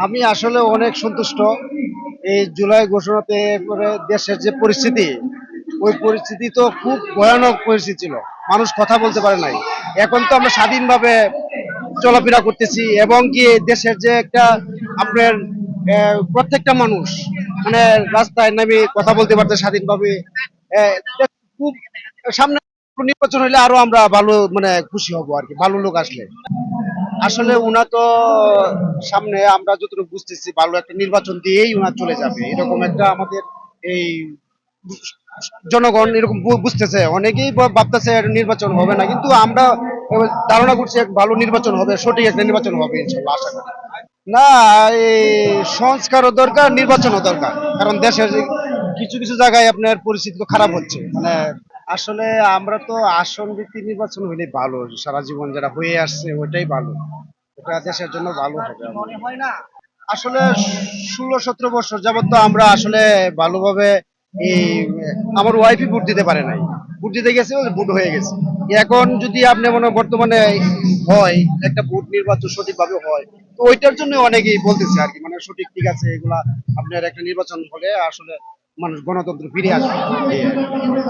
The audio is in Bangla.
আমি আসলে অনেক সন্তুষ্ট এই জুলাই ঘোষণাতে করে দেশের যে পরিস্থিতি, ওই পরিস্থিতি তো খুব ভয়ানক পরিস্থিতি ছিল। মানুষ কথা বলতে পারে নাই। এখন তো আমরা স্বাধীনভাবে চলাফেরা করতেছি, এবং কি দেশের যে একটা আপনার প্রত্যেকটা মানুষ মানে রাস্তায় নামে কথা বলতে পারছে স্বাধীনভাবে। এটা খুব সামনে নির্বাচন হইলে আরো আমরা ভালো মানে খুশি হব আর কি, ভালো লোক আসলে। আসলে উনা তো সামনে আমরা যতটুকু বুঝতেছি ভালো একটা নির্বাচন দিয়েই উনা চলে যাবে, এরকম একটা আমাদের এই জনগণ এরকম বুঝতেছে। অনেকেই ভাবতেছে নির্বাচন হবে না, কিন্তু আমরা ধারণা করছি এক ভালো নির্বাচন হবে, সঠিক একটা নির্বাচন হবে ইনশাল্লাহ, আশা করি। না, এই সংস্কারও দরকার, নির্বাচনও দরকার। কারণ দেশের কিছু কিছু জায়গায় আপনার পরিস্থিতি তো খারাপ হচ্ছে মানে। আসলে আমরা তো আসন ভিত্তিক নির্বাচন হইলে ভালো, সারা জীবন যেটা হয়ে আসছে ওইটাই ভালো, এটা দেশের জন্য ভালো হবে মনে হয় না। আসলে 16-17 বছর যাবত তো আমরা আসলে ভালোভাবে এই আমার ওয়াইফই ভোট দিতে পারে নাই। ভোট দিতে গেছে, ও ভোট হয়ে গেছে। এখন যদি আপনি মনে বর্তমানে হয় একটা ভোট নির্বাচন সঠিকভাবে হয়, তো ওইটার জন্য অনেকেই বলতেছে আর কি, মানে সঠিক ঠিক আছে এগুলা। আপনার একটা নির্বাচন হলে আসলে মানুষ গণতন্ত্র ফিরে আসবে এই আর কি।